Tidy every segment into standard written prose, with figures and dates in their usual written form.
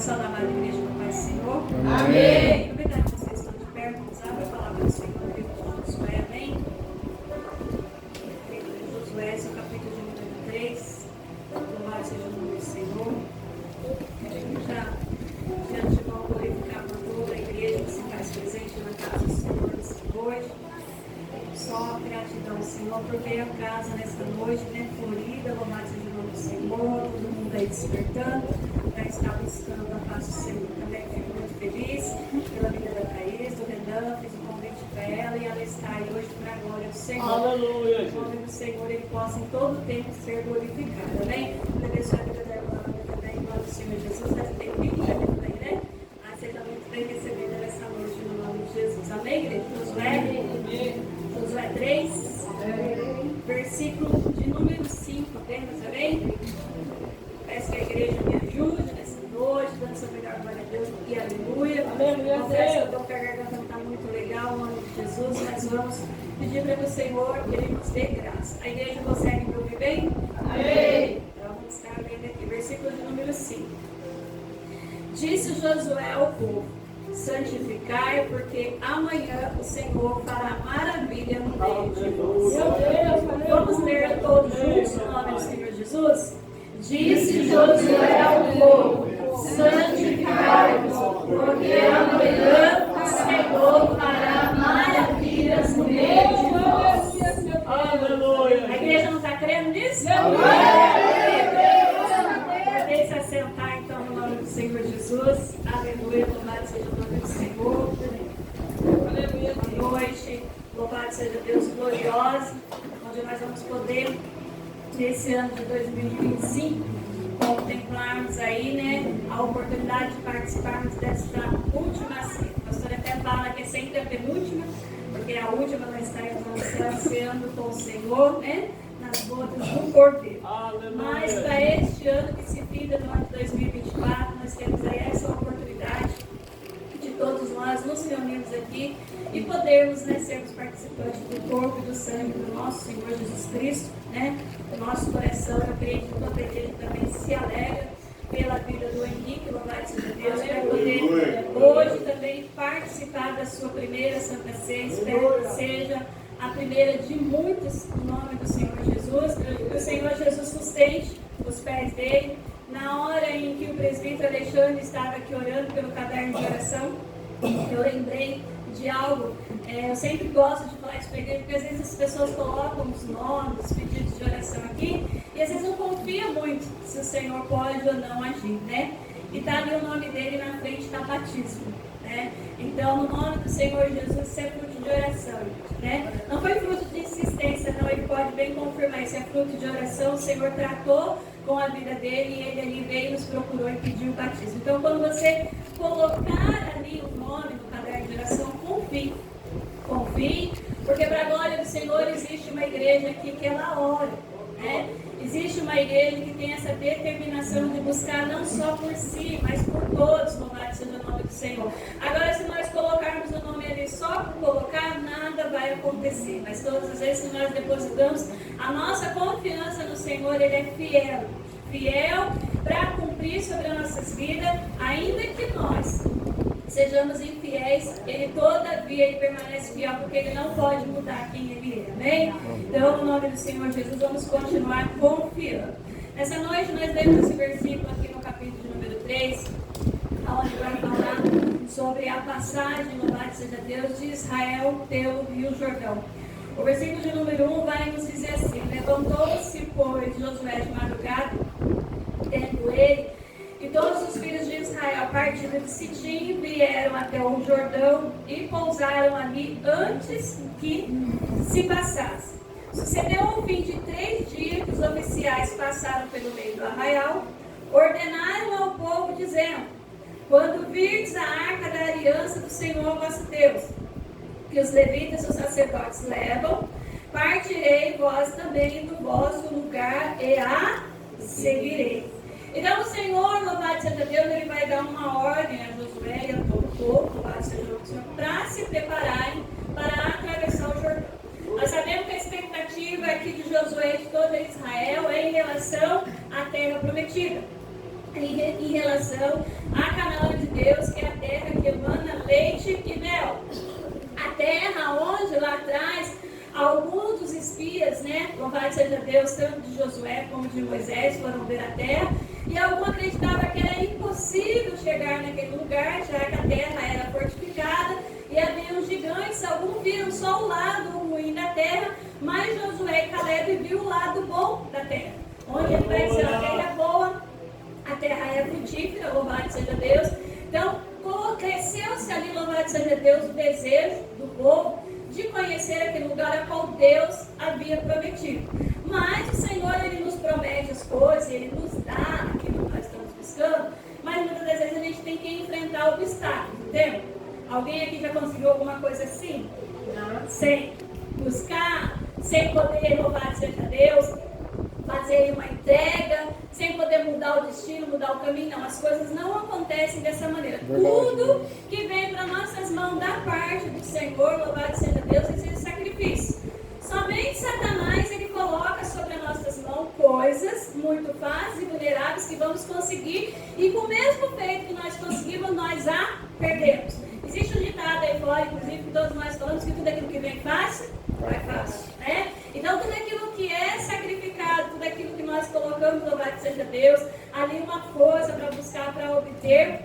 saudar a amada igreja do Pai do Senhor. Amém. Aproveitar que vocês estão de perto, vamos abrir a palavra do Senhor no livro de Josué, amém? Livro de Josué, seu capítulo de número 3. Louvado seja o nome do Senhor. Queremos já, de antemão, glorificar por toda a igreja que se faz presente na casa do Senhor hoje. Só gratidão, Senhor, por ver a casa nesta noite, né, florida, louvado seja o nome do Senhor, todo mundo aí despertando, já está buscando a paz do Senhor. Também fico muito feliz pela vida da Thaís, do Renan, fiz um convite para ela e ela está aí hoje para a glória do Senhor. Aleluia. O nome do Senhor, ele possa em todo tempo ser glorificado, amém? Agradeço a vida da irmã também, em nome do Senhor Jesus, mas tem um vídeo também, né? Mas seja muito bem recebida nessa noite, no nome de Jesus, amém, igreja? Josué 3, versículo de número 5, temos, amém? Peço que a igreja me ajude nessa noite, dando seu melhor glória a Deus e aleluia. Aleluia. Confesso que eu estou com a garganta, não está muito legal, no nome de Jesus, mas vamos pedir para que o Senhor, ele nos dê graça. A igreja consegue me ouvir bem? Amém. Então vamos estar lendo aqui, versículo de número 5. Disse Josué ao povo: santificai, porque amanhã o Senhor fará maravilha no meio de nós. Vamos ler todos juntos o nome do Senhor Jesus? Disse Josué ao povo: santificai-vos, porque amanhã o Senhor fará maravilhas no meio de nós. Aleluia. A igreja não está crendo nisso? Podem se assentar então no nome do Senhor Jesus. Aleluia, louvado seja o nome do Senhor. Aleluia, boa noite. Louvado seja Deus glorioso, onde nós vamos poder, nesse ano de 2025, contemplarmos aí, né, a oportunidade de participarmos dessa última ceia. A pastora até fala que é sempre a penúltima, porque a última nós estaremos ceando com o Senhor, né, nas bodas do Cordeiro. Mas para este ano que se finda, no ano de 2024, nós temos aí essa oportunidade de todos nós nos reunirmos aqui e podermos, né, sermos participantes do corpo e do sangue do nosso Senhor Jesus Cristo, né? O nosso coração, eu creio que toda a igreja também se alegra pela vida do Henrique, louvado seja Deus, para poder hoje também participar da sua primeira Santa Ceia. Espero que seja a primeira de muitas, no nome do Senhor Jesus. Que o Senhor Jesus sustente os pés dele. Na hora em que o presbítero Alexandre estava aqui orando pelo caderno de oração, eu lembrei de algo. Eu sempre gosto de falar isso para a igreja, porque às vezes as pessoas colocam os nomes, os pedidos de oração aqui, e às vezes não confia muito se o Senhor pode ou não agir, né? E está ali o nome dele na frente, está batismo, né? Então, no nome do Senhor Jesus, isso é fruto de oração, né? Não foi fruto de insistência, não. Ele pode bem confirmar, isso é fruto de oração. O Senhor tratou com a vida dele e ele ali veio, nos procurou e pediu o batismo. Então, quando você colocar ali o nome no caderno de oração, confie. Confie, porque para a glória do Senhor existe uma igreja aqui que ela ora, né? Existe uma igreja que tem essa determinação de buscar não só por si, mas por todos, louvado seja o nome do Senhor. Agora, se nós colocarmos o nome ali só por colocar, nada vai acontecer. Mas todas as vezes que nós depositamos a nossa confiança no Senhor, Ele é fiel. Fiel para cumprir sobre as nossas vidas, ainda que nós sejamos infiéis, Ele todavia ele permanece fiel, porque Ele não pode mudar quem Ele é, amém? Então, no nome do Senhor Jesus, vamos continuar confiando. Nessa noite, nós lemos esse versículo aqui no capítulo número 3, onde vai falar sobre a passagem, louvado seja Deus, de Israel pelo Rio Jordão. O versículo de número 1 vai nos dizer assim: levantou-se, pois, Josué de madrugada, tendo ele e todos os filhos de Israel, partindo de Sitim, vieram até o Jordão e pousaram ali antes que se passasse. Sucedeu ao fim de 3 dias que os oficiais passaram pelo meio do arraial, ordenaram ao povo, dizendo: quando virdes a arca da aliança do Senhor vosso Deus, que os levitas e os sacerdotes levam, partirei vós também do vosso lugar e a seguirei. Então o Senhor, louvado seja Deus, Ele vai dar uma ordem a Josué e a todo o povo, louvado seja o Senhor, para se prepararem para atravessar o Jordão. Nós sabemos que a expectativa aqui de Josué e de todo Israel é em relação à terra prometida, em relação direção a Canaã de Deus, que é a terra que emana leite e mel. A terra onde lá atrás alguns dos espias, né, louvado seja Deus, tanto de Josué como de Moisés, foram ver a terra, e alguns acreditavam que era impossível chegar naquele lugar, já que a terra era fortificada e havia os gigantes. Alguns viram só o lado ruim da terra, mas Josué e Caleb viu o lado bom da terra, onde ele vai dizer: a terra é boa, a terra é frutífera, louvado seja Deus. Então, cresceu-se ali, louvado seja Deus, o desejo do povo de conhecer aquele lugar a qual Deus havia prometido. Mas o Senhor, Ele nos promete as coisas, Ele nos dá aquilo que nós estamos buscando, mas muitas das vezes a gente tem que enfrentar obstáculos, entendeu? Alguém aqui já conseguiu alguma coisa assim? Não. Sem buscar, sem poder, louvado seja Deus, fazer uma entrega, sem poder mudar o destino, mudar o caminho. Não, as coisas não acontecem dessa maneira. Tudo que vem para nossas mãos da parte do Senhor, louvado seja Deus, exige sacrifício. Somente Satanás, ele coloca sobre as nossas mãos coisas muito fáceis e vulneráveis que vamos conseguir, e com o mesmo feito que nós conseguimos, nós a perdemos. Existe um ditado aí fora, inclusive, que todos nós falamos, que tudo aquilo que vem fácil, vai fácil, né? Então, tudo aquilo que é sacrificado, tudo aquilo que nós colocamos, louvado seja Deus, ali uma força para buscar, para obter,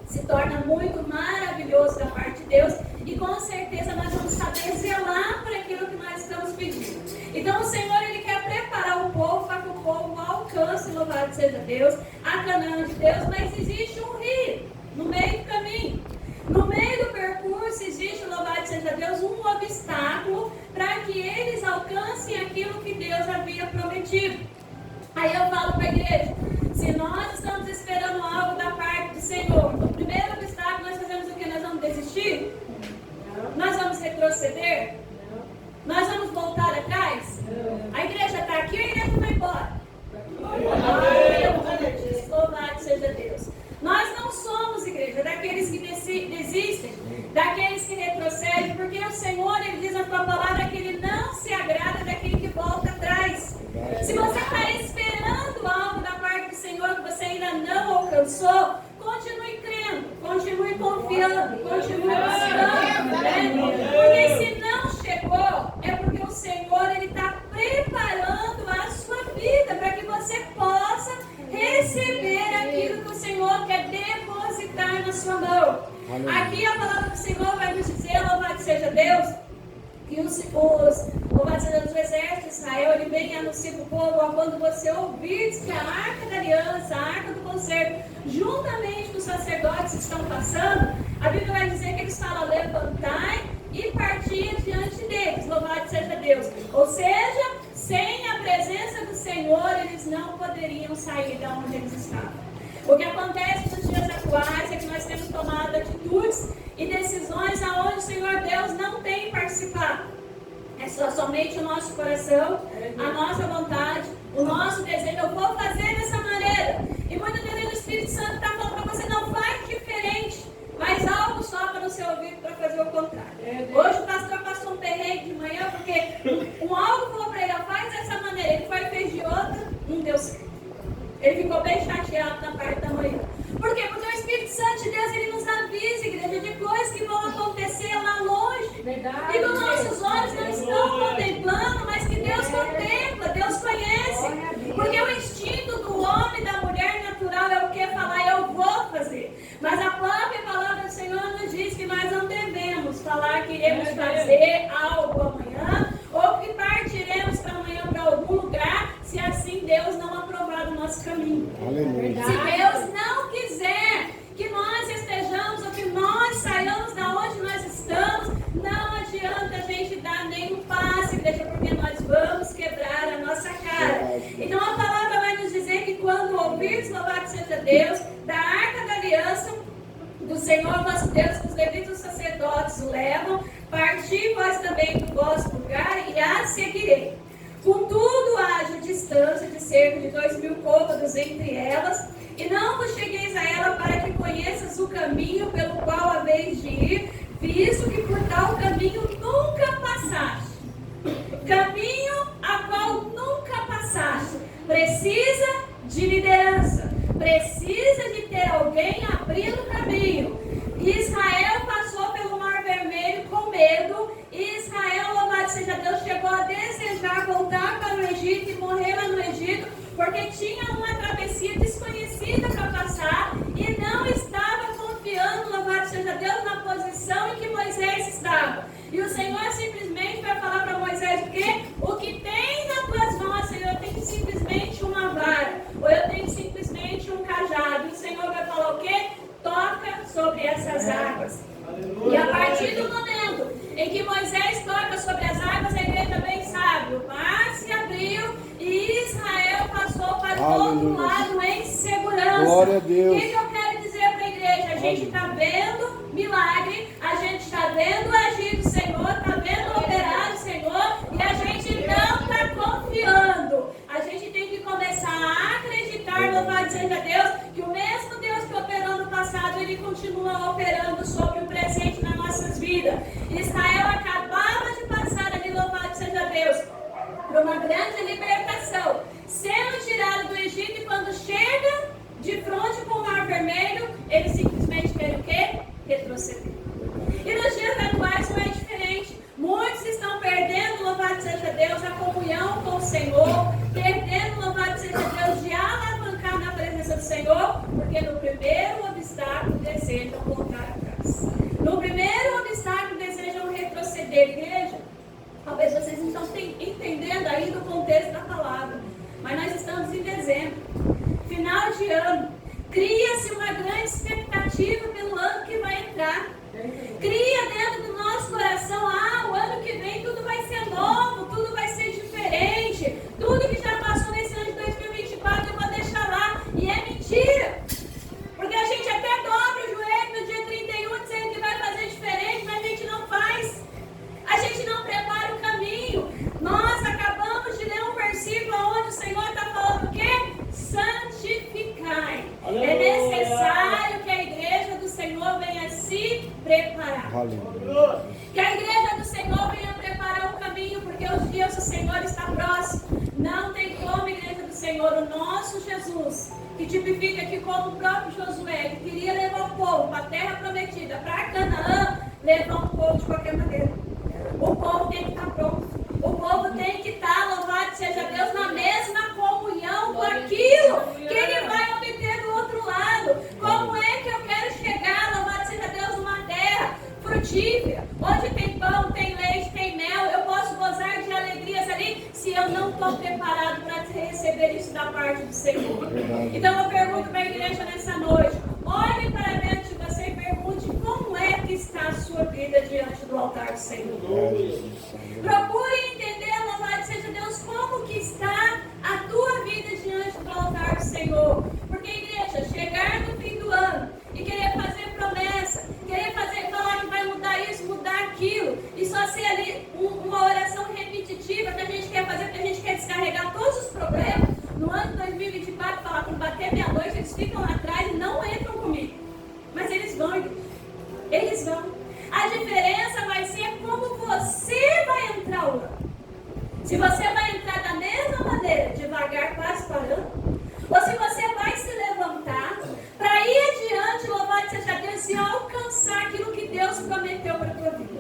se torna muito maravilhoso da parte de Deus, e com certeza nós vamos saber zelar por aquilo que nós estamos pedindo. Então, o Senhor, Ele quer preparar o povo para que o povo alcance, louvado seja Deus, a Canaã de Deus, mas existe um rio no meio do caminho. No meio do percurso existe, louvado seja Deus, um obstáculo para que eles alcancem aquilo que Deus havia prometido. Aí eu falo para a igreja: se nós estamos esperando algo da parte do Senhor, o primeiro obstáculo nós fazemos o que? Nós vamos desistir? Não. Nós vamos retroceder? Não. Nós vamos voltar atrás? Não. A igreja está aqui ou a igreja vai embora? Louvado seja Deus. Nós não somos, igreja, daqueles que desistem, daqueles que retrocedem, porque o Senhor, Ele diz na tua palavra que Ele não se agrada daquele que volta atrás. Se você está esperando algo da parte do Senhor que você ainda não alcançou, continue crendo, continue confiando, continue buscando, né? Porque se não chegou, é porque o Senhor, Ele está preparando a sua vida para que você possa receber aquilo que o Senhor quer depositar na sua mão. Aqui a palavra do Senhor vai nos dizer, louvado seja Deus, que louvado seja Deus, o exército de Israel, ele vem e anuncia para o povo: quando você ouvir que a arca da aliança, a arca do concerto, juntamente com os sacerdotes que estão passando, a Bíblia vai dizer que eles falam: levantai e partir diante deles, louvado seja Deus. Ou seja, sem a presença do Senhor, eles não poderiam sair de onde eles estavam. O que acontece nos dias atuais é que nós temos tomado atitudes e decisões aonde o Senhor Deus não tem participado. É somente o nosso coração, a nossa vontade, o nosso desejo. Eu vou fazer dessa maneira. E muitas vezes o Espírito Santo está falando para você: não faz diferente, mas algo só para no seu ouvido para fazer o contrário. Hoje o pastor passou um perrengue de manhã porque um algo falou para ele: faz dessa maneira. Ele foi e fez de outra, não deu certo. Ele ficou bem chateado na parte da manhã. Por quê? Porque o Espírito Santo de Deus, ele nos avisa, igreja, de coisas que vão acontecer lá longe. Verdade, e que os nossos olhos não estão contemplando, mas que Deus contempla, Deus conhece. Porque o instinto do homem e da mulher natural é o que? Falar: eu vou fazer. Mas a própria palavra do Senhor nos diz que nós não devemos falar que iremos fazer algo amanhã, ou que partiremos para amanhã para algum lugar, se assim Deus não aprovar o nosso caminho. Aleluia. Se Deus não quiser que nós estejamos ou que nós saiamos da onde nós estamos, não adianta a gente dar nenhum passe, igreja, porque nós vamos quebrar a nossa cara. Então a palavra vai nos dizer que quando ouvires, louvado seja Deus, da arca da aliança do Senhor nosso Deus, que os levitas e os sacerdotes o levam, parti vós também do vosso lugar e a seguirei. Contudo, haja distância de cerca de 2.000 côvados entre elas, e não vos chegueis a ela para que conheças o caminho pelo qual haveis de ir, visto que por tal caminho nunca passaste. Caminho a qual nunca passaste. Precisa de liderança. Precisa de ter alguém porque tinha uma travessia desconhecida para passar e não estava confiando, louvado seja Deus, na posição em que Moisés estava. E o Senhor simplesmente vai falar para Moisés o quê? O que tem nas tuas mãos, Senhor, eu tenho simplesmente uma vara, ou eu tenho simplesmente um cajado. E o Senhor vai falar o quê? Toca sobre essas águas. E a partir do momento em que Moisés toca sobre as águas, a igreja bem sabe, o mar se abriu e Israel passou para o outro lado em segurança. Glória a Deus. O que eu quero dizer para a igreja? A gente está vendo milagre, a gente está vendo o agir do Senhor, está vendo o operar do Senhor, e a gente não está confiando. A gente tem que começar a acreditar, louvado seja Deus, que o mesmo Deus que operou no passado, Ele continua operando sobre o presente nas nossas vidas. Israel acabava de passar ali, louvado seja Deus, por uma grande libertação, sendo tirado do Egito, e quando chega de frente com o Mar Vermelho, eles simplesmente querem o quê? Retroceder. E nos dias atuais não é diferente. Muitos estão perdendo, louvado seja Deus, a comunhão com o Senhor, perdendo, louvado seja Deus, de alavancar na presença do Senhor, porque no primeiro obstáculo desejam voltar atrás. No primeiro obstáculo desejam retroceder. Igreja, talvez vocês não estão entendendo ainda o contexto da palavra, mas nós estamos em dezembro, final de ano. Cria-se uma grande expectativa pelo ano que vai entrar. Cria dentro do nosso coração, o ano que vem tudo vai ser novo, tudo vai ser diferente, tudo que já passou nesse ano de 2024 eu vou deixar lá. E é mentira, porque a gente até dobra o joelho no dia 31 dizendo que vai fazer diferente, mas a gente não faz, a gente não prepara o caminho. Nós acabamos de ler um versículo onde o Senhor está falando o quê? Santificai. Aleluia. É necessário que a igreja do Senhor venha se preparar. Aleluia. Que a igreja do Senhor venha preparar o caminho, porque os dias do Senhor está próximo. Não tem como, igreja do Senhor, o nosso Jesus, que tipifica aqui como o próprio Josué, que queria levar o povo para a terra prometida, para Canaã, levar o povo de qualquer maneira. O povo tem que estar pronto. O povo tem que estar, louvado seja Deus, na mesma comunhão com aquilo que ele vai obter do outro lado. Como é que eu quero chegar, louvado seja Deus, numa terra frutífera, onde tem pão, tem leite, tem mel, eu posso gozar de alegrias ali, se eu não estou preparado para receber isso da parte do Senhor. Então eu pergunto para a igreja nessa noite, olhe para dentro de você e pergunte como é que está a sua vida diante do altar do Senhor. Procure entender, louvado seja Deus, como que está a tua vida diante do altar do Senhor. Porque, igreja, chegar no fim do ano e querer fazer promessa, querer falar que vai mudar isso, mudar aquilo, e só ser ali uma oração repetitiva que a gente quer fazer, porque a gente quer descarregar todos os problemas, no ano de 2024, falar que bater meia-noite, eles ficam lá atrás e não entram comigo. Mas eles vão, igreja. Eles vão. A diferença vai ser como você vai entrar o ano. Se você vai entrar da mesma maneira, devagar, quase parando, ou se você vai se levantar para ir adiante, louvado seja Deus, e alcançar aquilo que Deus prometeu para a tua vida.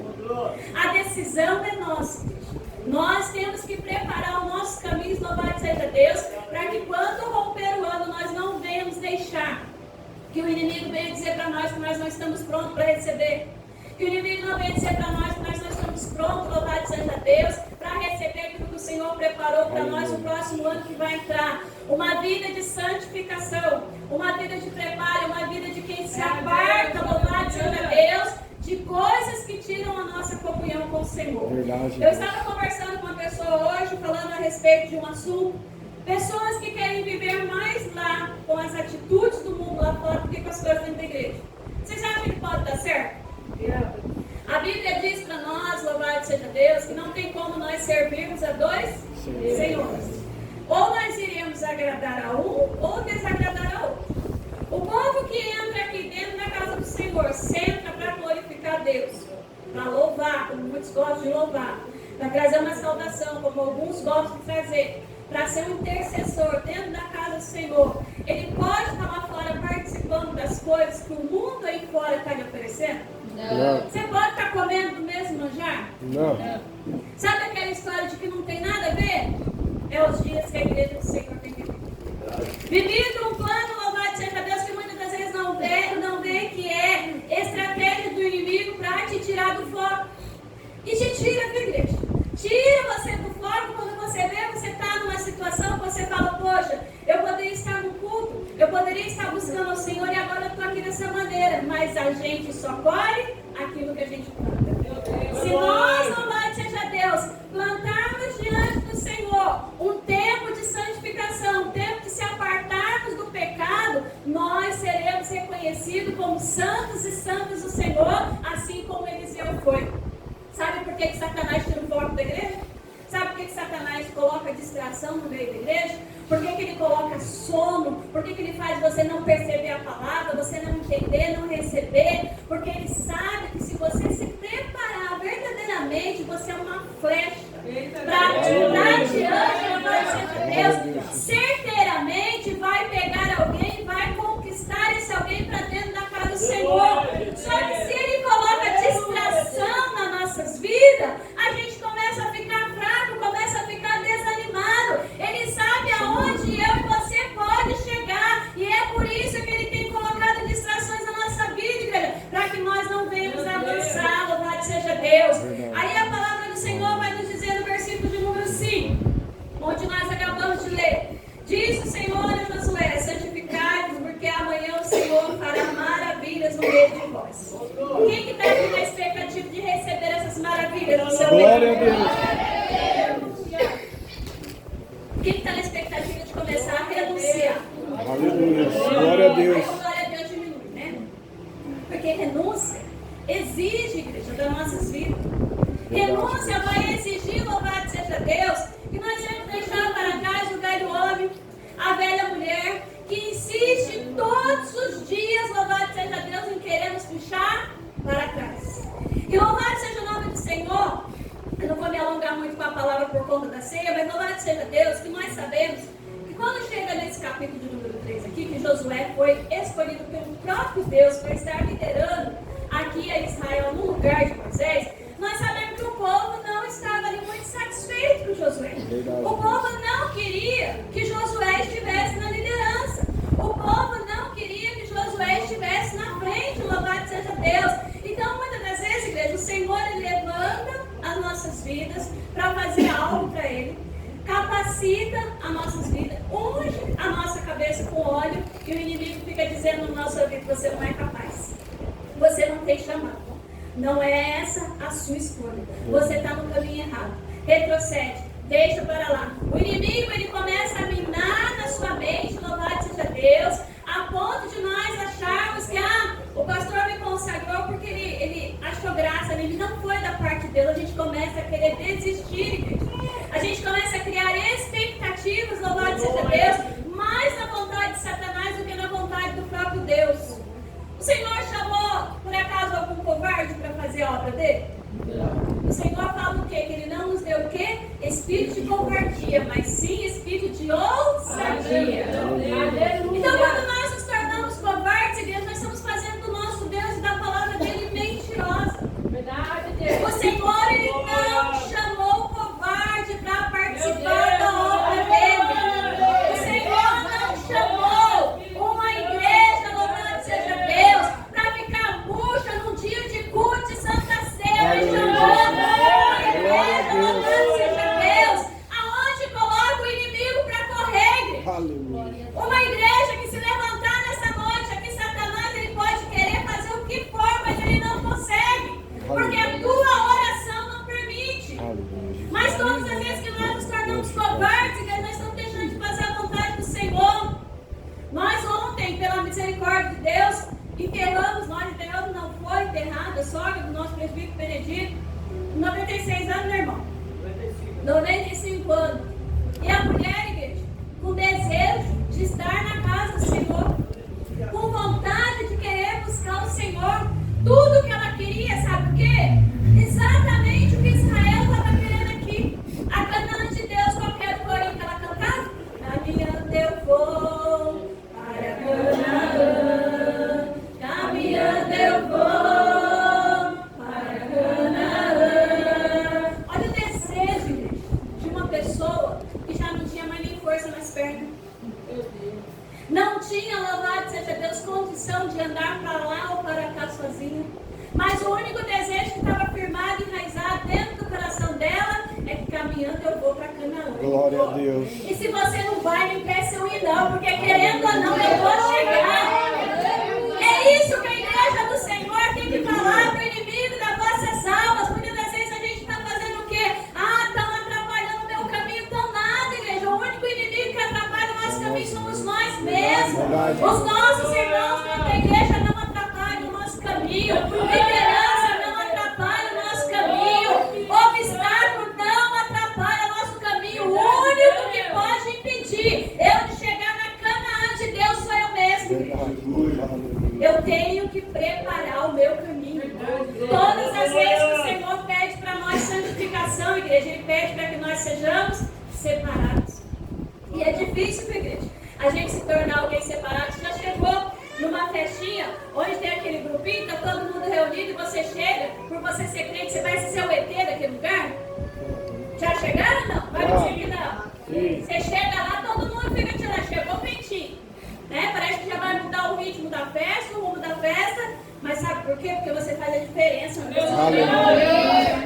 A decisão é nossa, igreja. Nós temos que preparar os nossos caminhos, louvado seja Deus, para que quando romper o ano, nós não venhamos deixar que o inimigo venha dizer para nós que nós não estamos prontos para receber. Que o inimigo não venha dizer para nós que nós não estamos prontos, louvado seja Deus, para receber aquilo que o Senhor preparou para nós no próximo ano que vai entrar. Uma vida de santificação, uma vida de preparo, uma vida de quem se aparta, louvado seja Deus, de coisas que tiram a nossa comunhão com o Senhor. Eu estava conversando com uma pessoa hoje, falando a respeito de um assunto. Pessoas que querem viver mais lá, com as atitudes do mundo lá fora, do que com as coisas dentro da igreja. Vocês acham que pode dar certo? A Bíblia diz para nós, louvado seja Deus, que não tem como nós servirmos a dois senhores. Ou nós iremos agradar a um, ou desagradar a outro. O povo que entra aqui dentro da casa do Senhor, senta para glorificar Deus, para louvar, como muitos gostam de louvar, para trazer uma saudação, como alguns gostam de trazer, para ser um intercessor dentro da casa do Senhor. Ele pode estar lá fora participando das coisas que o mundo aí fora está lhe oferecendo? Não. Você pode estar comendo do mesmo manjar? Não. Sabe aquela história de que não tem nada a ver? É os dias que a igreja do Senhor tem que vir. Vivido um plano, louvado seja Deus, que muitas das vezes não vê que é estratégia do inimigo para te tirar do foco. E te tira, viu, igreja? Tira você do foco quando você vê, você está numa situação que você fala, poxa, eu poderia estar no culto, eu poderia estar buscando ao Senhor e agora eu estou aqui dessa maneira. Mas a gente só colhe aquilo que a gente planta. Se nós, louvado seja Deus, plantarmos diante do Senhor um tempo de santificação, um tempo de se apartarmos do pecado, nós seremos reconhecidos como santos e santas do Senhor, assim como Eliseu foi. Sabe por que Satanás tira o foco da igreja? Sabe por que Satanás coloca distração no meio da igreja? Por que ele coloca sono? Por que ele faz você não perceber a palavra, você não entender, não receber? Porque ele sabe que se você se preparar verdadeiramente, você é uma flecha para diante, louvado seja Deus, certeiramente vai pegar alguém, vai conquistar esse alguém para dentro da casa do Senhor. Só que se ele coloca distração nas nossas vidas, a gente começa a ficar fraco, começa a ficar desanimado. Ele sabe aonde eu e você pode chegar, e é por isso que ele tem colocado distrações na nossa vida, igreja, para que nós não venhamos avançar, louvado seja Deus. Aí a palavra do Senhor vai nos dizer no versículo de número 5, onde nós acabamos de ler. Diz o Senhor a Josué: santificai-vos, porque amanhã o Senhor fará maravilhas no meio de vós. Quem que está aqui na expectativa de receber essas maravilhas no seu meio? Glória a Deus. Quem está na expectativa de começar a renunciar? Aleluia. Glória a Deus. Aí a glória a Deus diminui, né? Porque renúncia exige, igreja, das nossas vidas. Renúncia vai exigir, louvado seja Deus, que nós temos que deixar para trás o velho homem, a velha mulher, que insiste todos os dias, louvado seja Deus, em querer nos puxar para trás. E louvado seja o nome do Senhor. Eu não vou me alongar muito com a palavra por conta da ceia, mas louvado seja Deus, que nós sabemos que quando chega nesse capítulo de número 3 aqui, que Josué foi escolhido pelo próprio Deus para estar liderando aqui a Israel no lugar de Moisés, nós sabemos que o povo não estava ali muito satisfeito com Josué. O povo não queria que Josué estivesse na liderança. O povo não queria que Josué estivesse na frente, louvado seja Deus. Então, muitas das vezes, igreja, o Senhor ele levanta as nossas vidas para fazer algo para Ele, capacita as nossas vidas, unge a nossa cabeça com óleo, e o inimigo fica dizendo no nosso ouvido: você não é capaz, você não tem chamado. Não é essa a sua escolha. Você está no caminho errado. Retrocede. Deixa para lá. O inimigo, ele começa a minar na sua mente, louvado seja Deus, a ponto de nós acharmos que o pastor me consagrou porque ele achou graça, ele não foi da parte de Deus. A gente começa a querer desistir, igreja. A gente começa a criar expectativas, louvado seja Deus, mais na vontade de Satanás do que na vontade do próprio Deus. O Senhor chamou, por acaso, algum covarde para fazer a obra dele? O Senhor fala o quê? Que Ele não nos deu o quê? Espírito de covardia, mas sim espírito de ousadia. Então, quando nós nos tornamos covardes, igreja, nós estamos fazendo do nosso Deus e da palavra dele mentirosa. O Senhor, Ele não chamou o covarde para participar da obra dele. O Senhor não chamou uma igreja, louvado seja Deus, para ficar murcha num dia de culto de Santa Ceia. Ele chamou uma igreja, louvado seja Deus, aonde coloca o inimigo para correr. Uma igreja que se levantar nessa noite aqui, Satanás, ele pode querer fazer o que for, mas ele não consegue, porque a tua oração não permite. Mas todas as vezes que nós nos tornamos covardes, nós estamos deixando de fazer a vontade do Senhor. Nós ontem, pela misericórdia de Deus, enterramos, não foi enterrada, a sogra do nosso presbítero Benedito, 96 anos, meu irmão? 95 anos. E a mulher, igreja, com desejo de estar na casa do Senhor, com vontade de querer buscar o Senhor, tudo que ela queria, sabe o quê? Exatamente o que Israel estava querendo aqui. A Canaã de Deus, qualquer corinho que ela cantava, caminhando eu vou para Canaã, caminhando eu vou para Canaã. Olha o desejo, igreja, de uma pessoa que já não tinha mais nem força nas pernas. condição de andar para lá ou para cá sozinha. Mas o único desejo que estava firmado e enraizado dentro do coração dela é que caminhando eu vou para Canaã. Glória a Deus. E se você não vai, não quer se ir não, porque querendo ou não, eu vou chegar. É isso que a igreja do Senhor tem que falar para o inimigo das vossas almas. Muitas das vezes a gente está fazendo o quê? Estão atrapalhando o meu caminho. Então nada, igreja. O único inimigo que atrapalha o nosso caminho somos nós mesmos. Os nossos irmãos da igreja não atrapalham o nosso caminho. Liderança não atrapalha o nosso caminho. Obstáculo não atrapalha o nosso caminho. O único que pode impedir eu de chegar na Canaã de Deus sou eu mesmo. Eu tenho que preparar o meu caminho. Todas as vezes que o Senhor pede para nós santificação, igreja, Ele pede para que nós sejamos separados. E é difícil, igreja, a gente se tornar alguém separado. Você já chegou numa festinha, onde tem aquele grupinho, está todo mundo reunido e você chega, por você ser crente, você vai ser o ET daquele lugar? Já chegaram ou não? Vai dizer que não. Você chega lá, todo mundo fica te lá, chegou quentinho. Né? Parece que já vai mudar o ritmo da festa, o rumo da festa, mas sabe por quê? Porque você faz a diferença.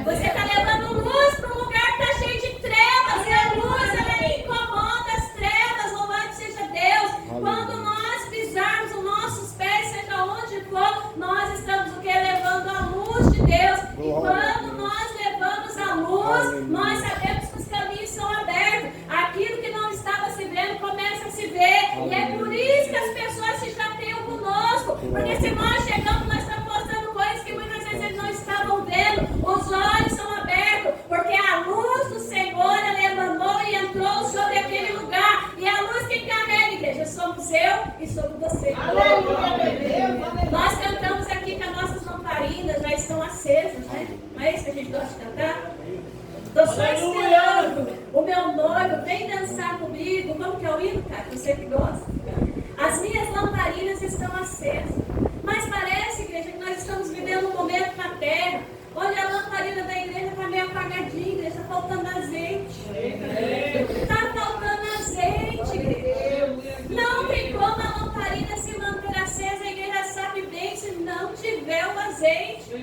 Você está levando luz para um lugar que está cheio de trevas, e a luz ela incomoda as trevas, louvado seja Deus. Quando nós pisarmos os nossos pés, seja onde for, nós estamos o quê? Levando a luz de Deus. E quando nós levamos a luz, nós sabemos que os caminhos são abertos. Aquilo que não estava se vendo começa a se ver. E é por isso que as pessoas se chateiam conosco. Porque se nós chegamos, nós estamos mostrando coisas que muitas vezes eles não estavam vendo. Os olhos são abertos. Porque a luz do Senhor, ela emanou e entrou sobre aquele lugar. E a luz quem carrega, igreja, somos eu e somos você. Nós cantamos aqui que as nossas lamparinas já estão acesas, né? Não é isso que a gente gosta de cantar? Estou só esperando o meu noivo, vem dançar comigo. Como que é o hino, cara? Você que gosta. As minhas lamparinas estão acesas. Mas parece, igreja, que nós estamos vivendo um momento na terra onde a lamparina da igreja está meio apagadinha, igreja, está faltando azeite. Está faltando azeite, igreja. Não tem como a lamparina se manter acesa, a igreja sabe bem se não tiver o azeite.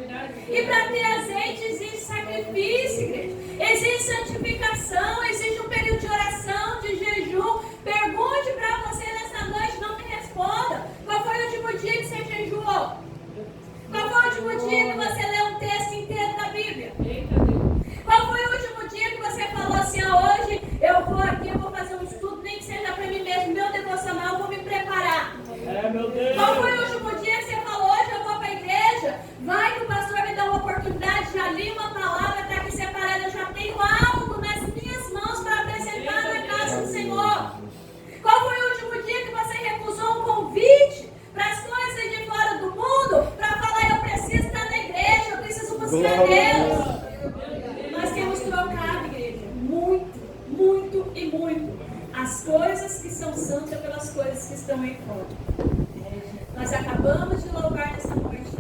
E para ter azeite existe sacrifício, igreja. Existe santificação, existe um período de oração, de jejum. Pergunte para você nessa noite, não me responda. Qual foi o último dia que você jejuou? Qual foi o último dia que você leu um texto inteiro da Bíblia? Qual foi o último dia que você falou assim, hoje eu vou aqui, eu vou fazer um estudo, nem que seja para mim mesmo, meu devocional, eu vou me preparar. Qual foi o último dia que você falou, hoje eu vou para a igreja, vai que o pastor me dá uma oportunidade, já li uma palavra, está aqui separada, eu já tenho algo nas minhas mãos para apresentar na casa do Senhor. Qual foi o último dia que você recusou um convite para as coisas de fora do mundo, para falar, eu preciso estar na igreja, eu preciso buscar Deus? Nós temos trocado, igreja, muito e muito as coisas que são santas pelas coisas que estão aí fora. Nós acabamos de louvar nessa noite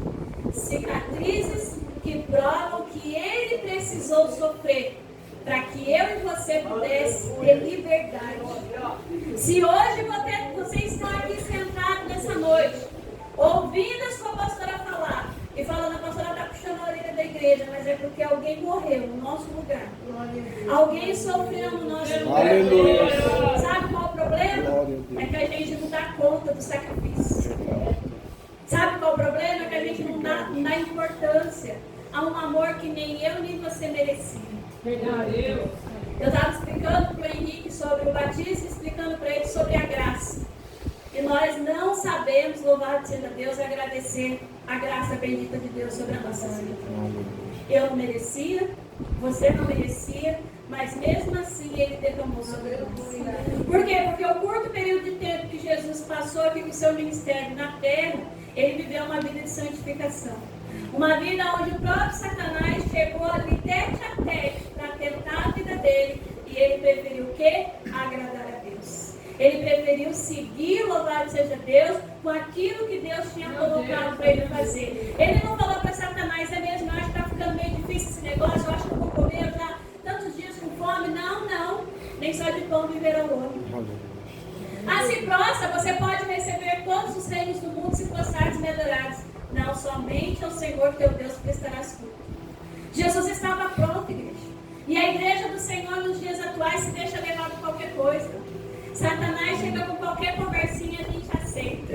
cicatrizes que provam que Ele precisou sofrer para que eu e você pudesse ter liberdade. Se hoje você está aqui sentado nessa noite, ouvindo a sua pastora falar, e falando, a pastora está puxando a orelha da igreja, mas é porque alguém morreu no nosso lugar. Alguém sofreu no nosso lugar. Aleluia. Sabe qual é o problema? É que a gente não dá conta do sacrifício. Sabe qual é o problema? É que a gente não dá importância a um amor que nem eu nem você merecia. Eu estava explicando para o Henrique sobre o batismo, explicando para ele sobre a graça. E nós não sabemos, louvado seja Deus, agradecer a graça bendita de Deus sobre a nossa vida. Eu não merecia, você não merecia, mas mesmo assim Ele derramou sobre nós. Por quê? Porque o curto período de tempo que Jesus passou aqui com o seu ministério na terra, Ele viveu uma vida de santificação. Uma vida onde o próprio Satanás chegou ali tete a tete para tentar a vida dele, e ele preferiu o quê? Agradar a Deus. Ele preferiu seguir, louvado seja Deus, com aquilo que Deus tinha colocado para ele fazer. Ele não falou para Satanás, é mesmo, eu acho que está ficando meio difícil esse negócio, eu acho que eu vou comer já tantos dias com fome. Não, nem só de pão viverá o homem. Assim, próxima, você pode receber todos os reinos do mundo se você somente ao Senhor teu Deus prestarás culto. Jesus estava pronto, igreja. E a igreja do Senhor nos dias atuais se deixa levar por qualquer coisa. Satanás chega com qualquer conversinha, a gente aceita.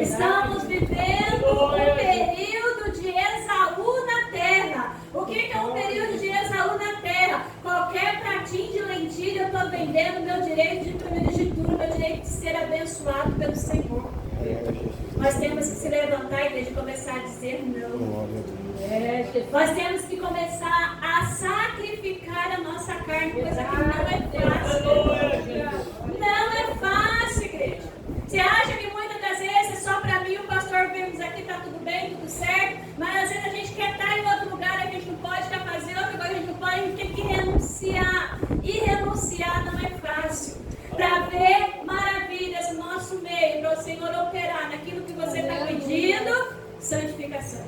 Estamos vivendo um período de Esaú na terra. O que é um período de Esaú na terra? Qualquer pratinho de lentilha eu estou vendendo meu direito de primogenitura, meu direito de ser abençoado pelo Senhor. Nós temos que se levantar, igreja, e começar a dizer não. Nós temos que começar a sacrificar a nossa carne, coisa que não é fácil. Não é fácil, igreja. Você acha que muitas das vezes só para mim o pastor vemos aqui, está tudo bem, tudo certo, mas às vezes a gente quer estar em outro lugar, a gente não pode estar fazendo outra coisa, a gente não pode, a gente tem que renunciar. E renunciar não é fácil. Para ver maravilhas no nosso meio, para o Senhor operar naquilo que você está pedindo, santificação.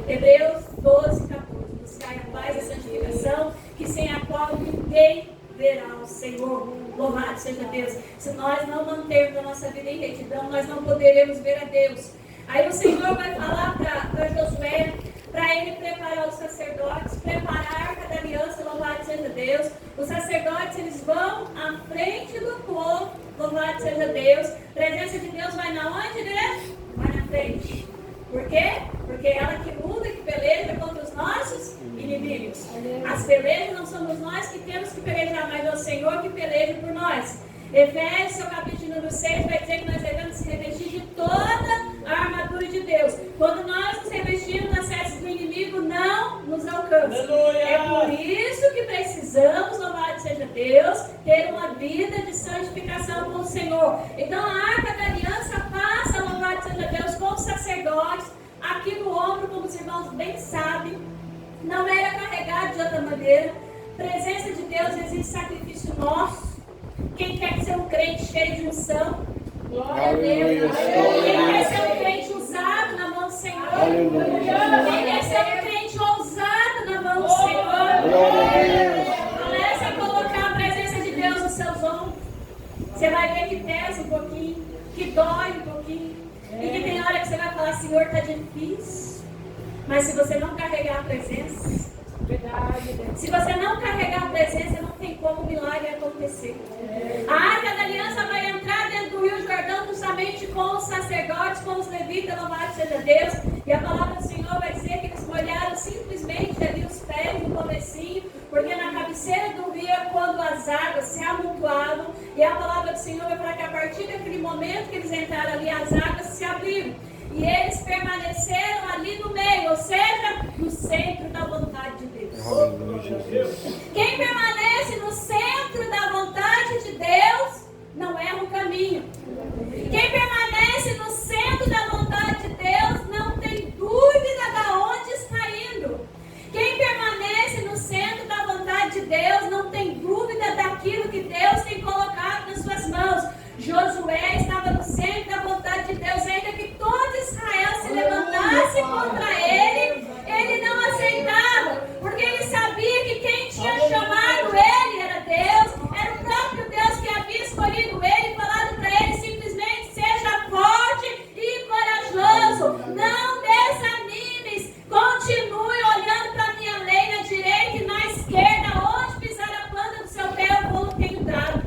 Hebreus 12, 14. Buscai a paz e a santificação, que sem a qual ninguém verá o Senhor. Louvado seja Deus. Se nós não mantermos a nossa vida em retidão, nós não poderemos ver a Deus. Aí o Senhor vai falar para Josué, para ele preparar os sacerdotes, preparar a arca da aliança, louvado seja Deus. Os sacerdotes, eles vão à frente do povo, louvado seja Deus. A presença de Deus vai na onde, né? Vai na frente. Por quê? Porque ela que luta, que peleja contra os nossos inimigos. As pelejas não somos nós que temos que pelejar, mas é o Senhor que peleja por nós. Efésios, seu capítulo número 6, vai dizer que nós devemos se revestir de toda a armadura de Deus. Quando nós nos revestimos, as festas do inimigo não nos alcançam. É por isso que precisamos, louvado seja Deus, ter uma vida de santificação com o Senhor. Então a arca da aliança passa, louvado seja Deus, com os sacerdotes, aqui no ombro, como os irmãos bem sabem. Não era carregado de outra maneira. Presença de Deus exige sacrifício nosso. Quem quer ser um crente cheio de unção? Glória a Deus. Quem quer ser um crente usado na mão do Senhor? Quem quer ser um crente ousado na mão do Senhor? Comece a colocar a presença de Deus nos seus ombros. Você vai ver que pesa um pouquinho, que dói um pouquinho. E que tem hora que você vai falar, Senhor, está difícil. Mas se você não carregar a presença, se você não carregar a presença, não tem como o milagre acontecer. A arca da aliança vai entrar dentro do Rio Jordão justamente com os sacerdotes, com os levitas, louvado seja Deus. E a palavra do Senhor vai dizer que eles molharam simplesmente ali os pés no comecinho, porque na cabeceira do rio é quando as águas se amontoavam. E a palavra do Senhor vai falar que a partir daquele momento que eles entraram ali, as águas se abriram. E eles permaneceram ali no meio, ou seja, no centro da vontade de Deus. Quem permanece no centro da vontade de Deus não erra o caminho. Quem permanece no centro da vontade de Deus não tem dúvida de onde está indo. Quem permanece no centro da vontade de Deus não tem dúvida daquilo que Deus tem colocado nas suas mãos. Josué estava no centro da vontade de Deus, ainda que todo Israel se levantasse contra ele, ele não aceitava, porque ele sabia que quem tinha chamado ele era Deus, era o próprio Deus que havia escolhido ele e falado para ele simplesmente: seja forte e corajoso, não desanimes, continue olhando para a minha lei na direita e na esquerda, onde pisar a planta do seu pé eu coloquei o dado.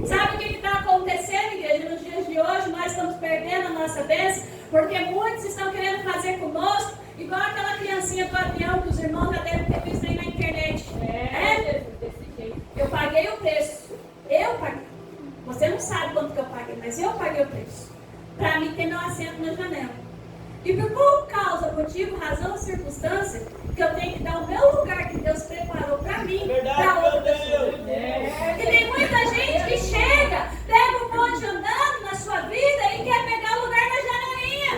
Sabe o que está acontecendo, igreja? Nos dias de hoje nós estamos perdendo a nossa bênção, porque muitos estão querendo fazer conosco igual aquela criancinha do avião que os irmãos já devem ter visto aí na internet. Eu paguei o preço. Eu paguei. Você não sabe quanto que eu paguei, mas eu paguei o preço para mim ter meu assento na janela. E por qual causa, motivo, razão ou circunstância que eu tenho que dar o meu lugar que Deus preparou para mim, para outra pessoa? E tem muita gente que chega, pega o bonde andando na sua vida e quer pegar o lugar na janelinha.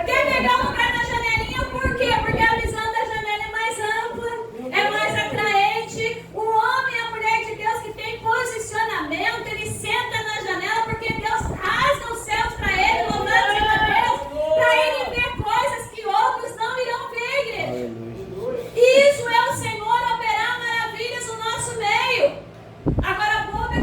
Quer pegar o lugar na janelinha por quê? Porque a visão da janela é mais ampla, é mais atraente. O homem e a mulher de Deus que tem posicionamento, ele senta na janela porque Deus rasga os céus para ele, louvado seja Deus, para ele ver coisas que outros não irão ver, igreja. Isso é o Senhor operar maravilhas no nosso meio. Agora, bobo é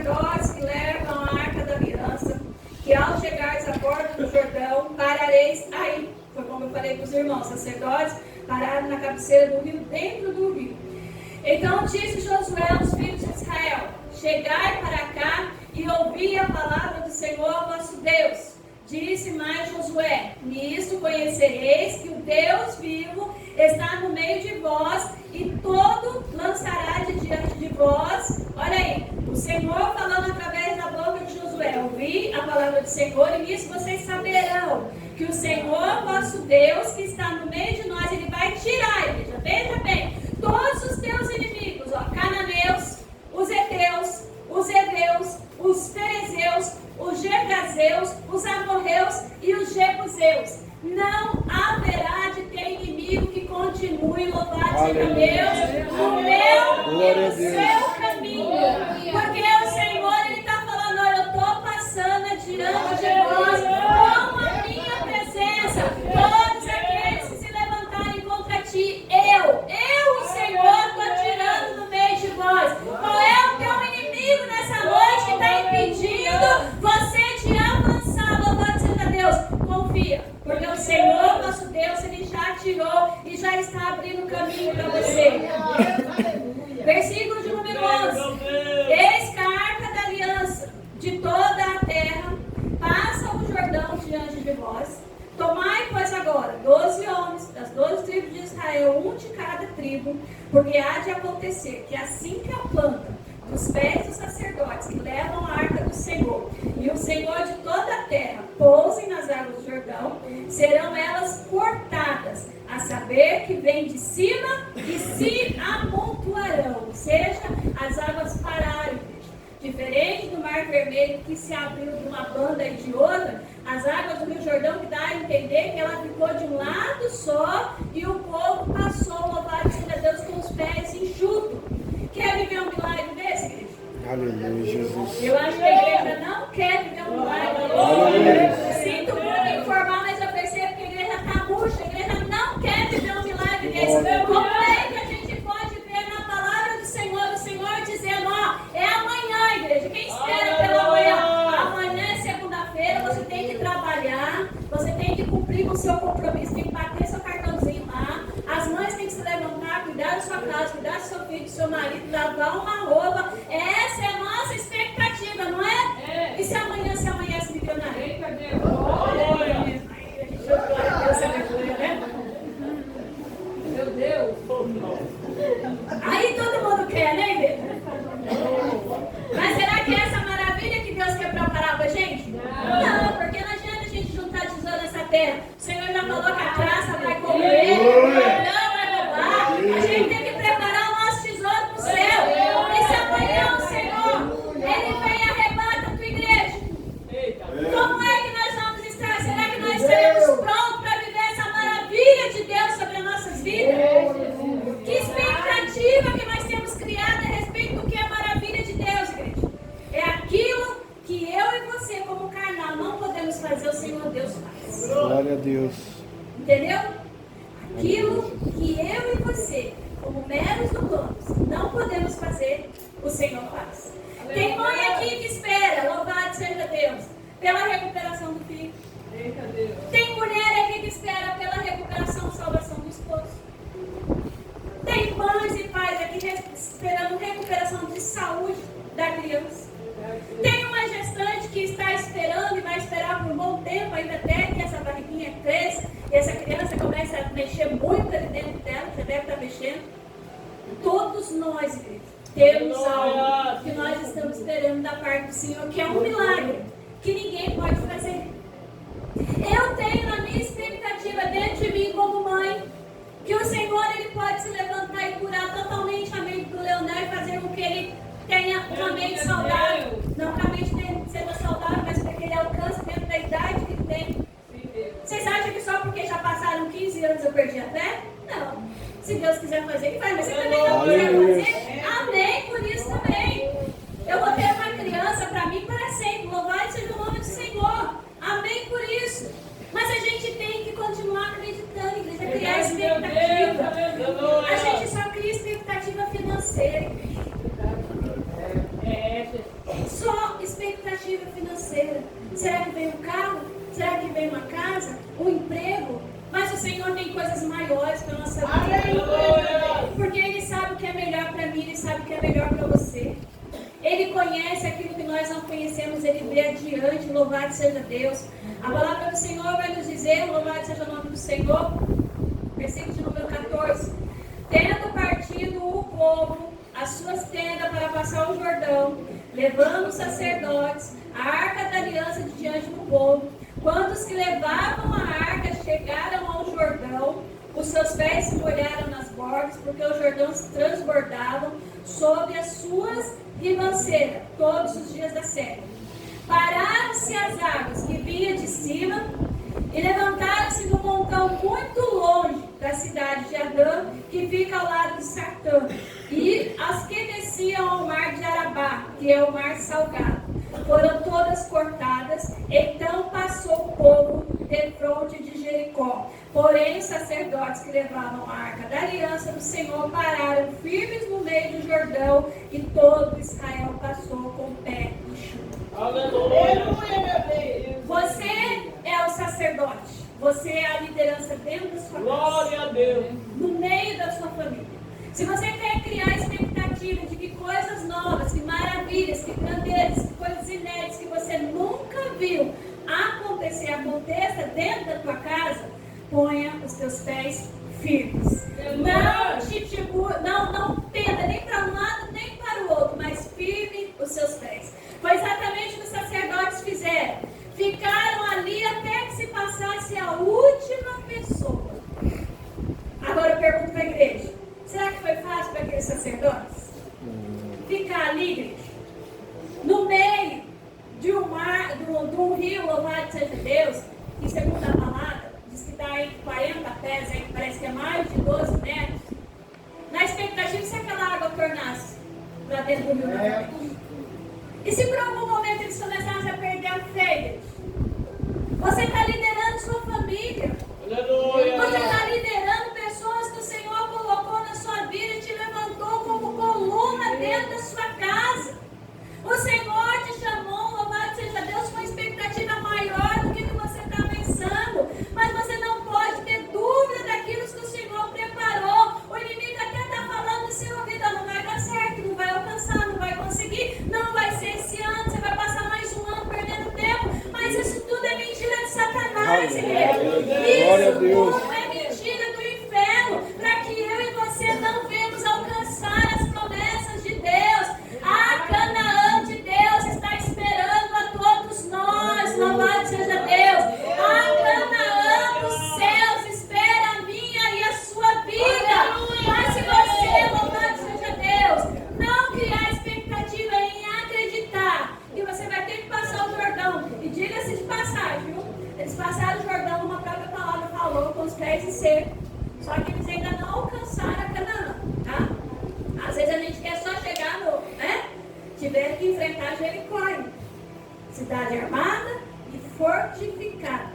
sacerdotes que levam a arca da aliança, que ao chegares à porta do Jordão, parareis aí. Foi como eu falei para os irmãos, sacerdotes pararam na cabeceira do rio, dentro do rio. Então disse Josué aos filhos de Israel: chegai para cá e ouvi a palavra do Senhor vosso Deus. Disse mais Josué: nisto conhecereis que o Deus vivo está no meio de vós, e todo lançará de diante de vós. Olha aí, o Senhor falando através da boca de Josué. Ouvi a palavra do Senhor, e nisso vocês saberão que o Senhor vosso Deus, que está no meio de nós, Ele vai tirar, igreja, veja bem, todos os teus inimigos, cananeus, os heteus, os heveus, os ferezeus, os gergazeus, os amorreus e os jebuseus. Não haverá de ter inimigo que continue, louvado seja Deus, no meu e no seu caminho. Porque o Senhor, Ele está falando: olha, eu estou passando adiante de vós com a minha presença. Todos aqueles que se levantarem contra ti, eu, o Senhor, estou tirando do meio de vós. Qual é o teu inimigo nessa noite que está impedindo você de avançar? Louvado seja Deus. Confia, porque o Senhor, nosso Deus, Ele já tirou e já está abrindo caminho para você. Versículo de número 11. Eis que a arca da aliança de toda a terra passa o Jordão diante de vós. Tomai, pois, agora 12 homens das 12 tribos de Israel, um de cada tribo, porque há de acontecer que assim que a planta dos pés dos sacerdotes que levam a arca do Senhor e o Senhor de toda a terra pousem nas águas do Jordão, serão elas cortadas, a saber que vem de cima e se amontoarão, ou seja, as águas pararam. Diferente do Mar Vermelho, que se abriu de uma banda e de outra, as águas do Rio Jordão, que dá a entender que ela ficou de um lado só e o povo passou, louvado seja Deus, com os pés enxutos. Quer viver um milagre desse, igreja? Aleluia, Jesus. Eu acho que a igreja não quer viver um milagre. Aleluia. Sinto muito informar, mas eu percebo que a igreja está murcha. A igreja não quer viver um milagre desse. Como é que a gente pode ver na palavra do Senhor dizendo: ó, é amanhã, igreja. Quem espera pela manhã? Amanhã é segunda-feira, você tem que trabalhar, você tem que cumprir com o seu compromisso, tem que bater seu cartãozinho lá. As mães têm que se levantar, cuidar da sua casa, cuidar do seu filho, do seu marido, lavar uma roupa. Essa é a nossa expectativa, não é? E se amanhã se amanhece milionário? Meu Deus. Aí todo mundo quer, né, igreja? Mas será que é essa maravilha que Deus quer preparar pra gente? Não, porque não adianta a gente juntar tesouro nessa terra. O Senhor já falou que a traça vai comer, não vai roubar. A gente tem que preparar o nosso tesouro pro céu. E se amanhã o Senhor, Ele vem e arrebata a tua igreja, como é que nós vamos estar? Será que nós estaremos prontos para viver essa maravilha de Deus sobre as nossas vidas? Que expectativa que nós temos criado a respeito do que é a maravilha de Deus, igreja? É aquilo que eu e você, como carnal, não podemos fazer, o Senhor Deus faz. Glória a Deus. Entendeu? Aquilo que eu e você, como meros humanos, não podemos fazer, o Senhor faz. Tem mãe aqui que espera, louvado seja Deus, pela recuperação do filho. Tem mulher aqui que espera pela recuperação e salvação do esposo. Tem mães e pais aqui esperando recuperação de saúde da criança. Tem uma gestante que está esperando e vai esperar por um bom tempo, ainda até que essa barriguinha cresça e essa criança comece a mexer muito ali dentro dela, já deve estar mexendo. Todos nós, igreja, temos algo que nós estamos esperando da parte do Senhor, que é um milagre que ninguém pode fazer. Eu tenho na minha expectativa dentro de mim como mãe, que o Senhor Ele pode se levantar e curar totalmente a mente do Leonel e fazer com que ele tenha uma mente saudável. Não que a mente dele seja saudável, mas para que ele alcance dentro da idade que ele tem. Vocês acham que só porque já passaram 15 anos eu perdi a fé? Não. Se Deus quiser fazer, Ele faz. Mas se também não quiser fazer, amém por isso também. Eu vou ter uma criança para mim para sempre. Louvado seja o nome do Senhor. Amém por isso. Mas a gente tem que continuar acreditando, igreja, criar expectativa. A gente só cria expectativa financeira. Senhor tem coisas maiores para a nossa vida. Porque Ele sabe o que é melhor para mim, Ele sabe o que é melhor para você. Ele conhece aquilo que nós não conhecemos, Ele vê adiante, louvado seja Deus. A palavra do Senhor vai nos dizer, louvado seja o nome do Senhor, versículo de número 14. Tendo partido o povo as suas tendas para passar o Jordão, levando os sacerdotes a arca da aliança de diante do povo, quando os que levavam a arca chegaram ao Jordão, os seus pés se molharam nas bordas, porque o Jordão se transbordava sobre as suas ribanceiras todos os dias da série. Pararam-se as águas que vinham de cima e levantaram-se num montão muito longe da cidade de Adã, que fica ao lado de Sartã, e as que desciam ao mar de Arabá, que é o mar salgado, foram todas cortadas. Então passou o povo defronte de Jericó. Porém, os sacerdotes que levavam a arca da aliança do Senhor pararam firmes no meio do Jordão, e todo Israel passou com o pé no chão. Aleluia. Você é o sacerdote. Você é a liderança dentro da sua casa. Glória a Deus. No meio da sua família. Se você quer criar expectativa de que coisas novas, que maravilhas, que grandezas, que coisas inéditas que você nunca viu aconteça dentro da tua casa, ponha os teus pés firmes. Não penda nem para um lado nem para o outro, mas firme os seus pés. Foi exatamente o que os sacerdotes fizeram. Ficaram ali até que se passasse a última pessoa. Agora eu pergunto para a igreja: será que foi fácil para aqueles sacerdotes ficar ali, igreja? No meio de um mar, de um rio, louvado seja Deus, que segundo a palavra, diz que está em 40 pés, aí parece que é mais de 12 metros. Na expectativa se aquela água tornasse para dentro do rio novamente. E se por algum momento eles começassem a perder a fé, você está liderando sua família. Aleluia. Você está liderando pessoas que o Senhor colocou na sua vida e te levantou como coluna dentro da sua casa. O Senhor te chamou, louvado seja Deus, com uma expectativa maior do que você está pensando. Mas você não pode ter dúvida daquilo que o Senhor preparou. O inimigo até está falando no seu ouvido: não vai dar certo, não vai alcançar, não vai conseguir, não vai ser esse ano, você vai passar mais um ano perdendo tempo. Mas isso tudo é mentira de Satanás, igreja. Isso tudo é mentira do inferno, para que eu e você não venhamos alcançar as promessas de Deus. A Canaã de Deus está esperando a todos nós, louvado seja Deus. A Canaã dos céus espera a minha e a sua vida. Mas se você, louvado seja Deus, não criar expectativa em acreditar que você vai ter que passar o Jordão, e diga-se de passagem, viu? Eles passaram o Jordão, uma própria palavra falou, com os pés em seco. Só que eles ainda não alcançaram a Canaã, tá? Às vezes a gente quer só chegar no, né? Tiveram que enfrentar Jericó, cidade armada e fortificada.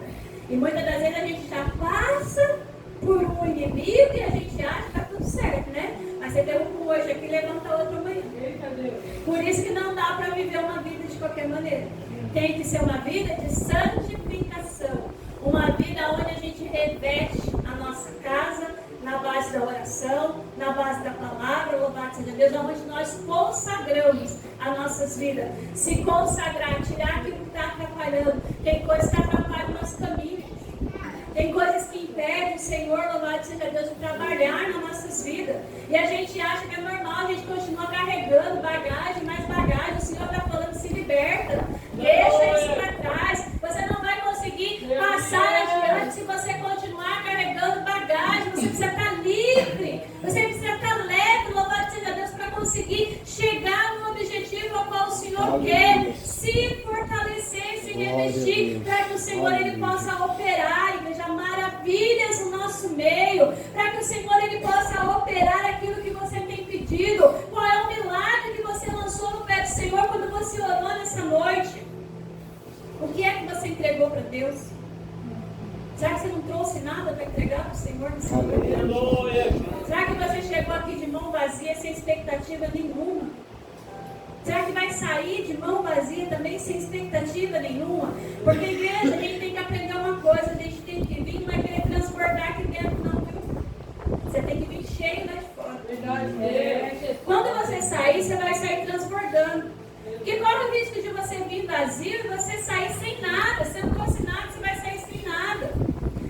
E muitas das vezes a gente já passa por um inimigo e a gente acha que está tudo certo, né? Mas você derruba hoje aqui e levanta outro amanhã. Por isso que não dá para viver uma vida de qualquer maneira. Tem que ser uma vida de santificação. Uma vida onde a gente reveste a nossa casa na base da oração, na base da palavra, louvado seja Deus, onde nós consagramos as nossas vidas. Se consagrar, tirar aquilo que está atrapalhando. Tem coisas que atrapalham o nosso caminho. Tem coisas que impedem o Senhor, louvado seja Deus, de trabalhar nas nossas vidas. E a gente acha que é normal, a gente continua carregando bagagem, mais bagagem. O Senhor está falando: se liberta, deixa isso para trás. Você não vai conseguir passar adiante se você continuar carregando bagagem. Você precisa estar livre, você precisa estar leve, louvado seja Deus, para conseguir chegar no objetivo ao qual o Senhor quer. Se fortalecer, se revestir, para que o Senhor ele possa operar, igreja, maravilhas no nosso meio, para que o Senhor ele possa operar aquilo que você tem pedido. Qual é o milagre que você lançou no pé do Senhor quando você orou nessa noite? O que é que você entregou para Deus? Será que você não trouxe nada para entregar para o Senhor nessa noite? Será que você chegou aqui de mão vazia, sem expectativa nenhuma? Será que vai sair de mão vazia também, sem expectativa nenhuma? Porque, igreja, a gente tem que aprender uma coisa: a gente tem que vir, não é querer transbordar aquilo sair, você vai sair transbordando. Porque corre o risco de você vir vazio e você sair sem nada. Se não trouxe nada, você vai sair sem nada.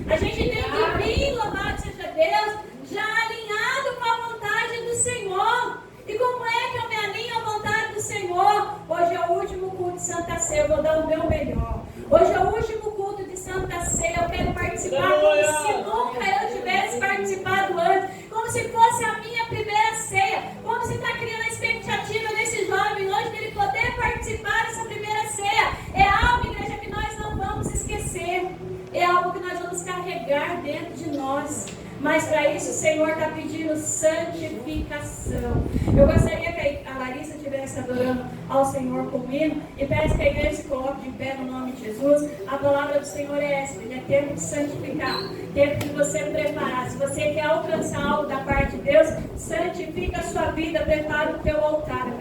A gente tem que vir, louvado seja Deus, já alinhado com a vontade do Senhor. E como é que eu me alinho à vontade do Senhor? Hoje é o último culto de Santa Ceia, eu vou dar o meu melhor. Hoje é o último culto de Santa Ceia, eu quero participar como se nunca eu tivesse participado antes, como se fosse a minha primeira ceia, como se está criando a expectativa desse jovem hoje dele poder participar dessa primeira ceia. É algo, igreja, que nós não vamos esquecer, é algo que nós vamos carregar dentro de nós. Mas para isso o Senhor está pedindo santificação. Eu gostaria que a Larissa estivesse adorando ao Senhor comigo e peço que a igreja se coloque de pé no nome de Jesus. A palavra do Senhor é essa, é tempo de santificar, tempo de você preparar. Se você quer alcançar algo da parte de Deus, santifica a sua vida, prepara o teu altar.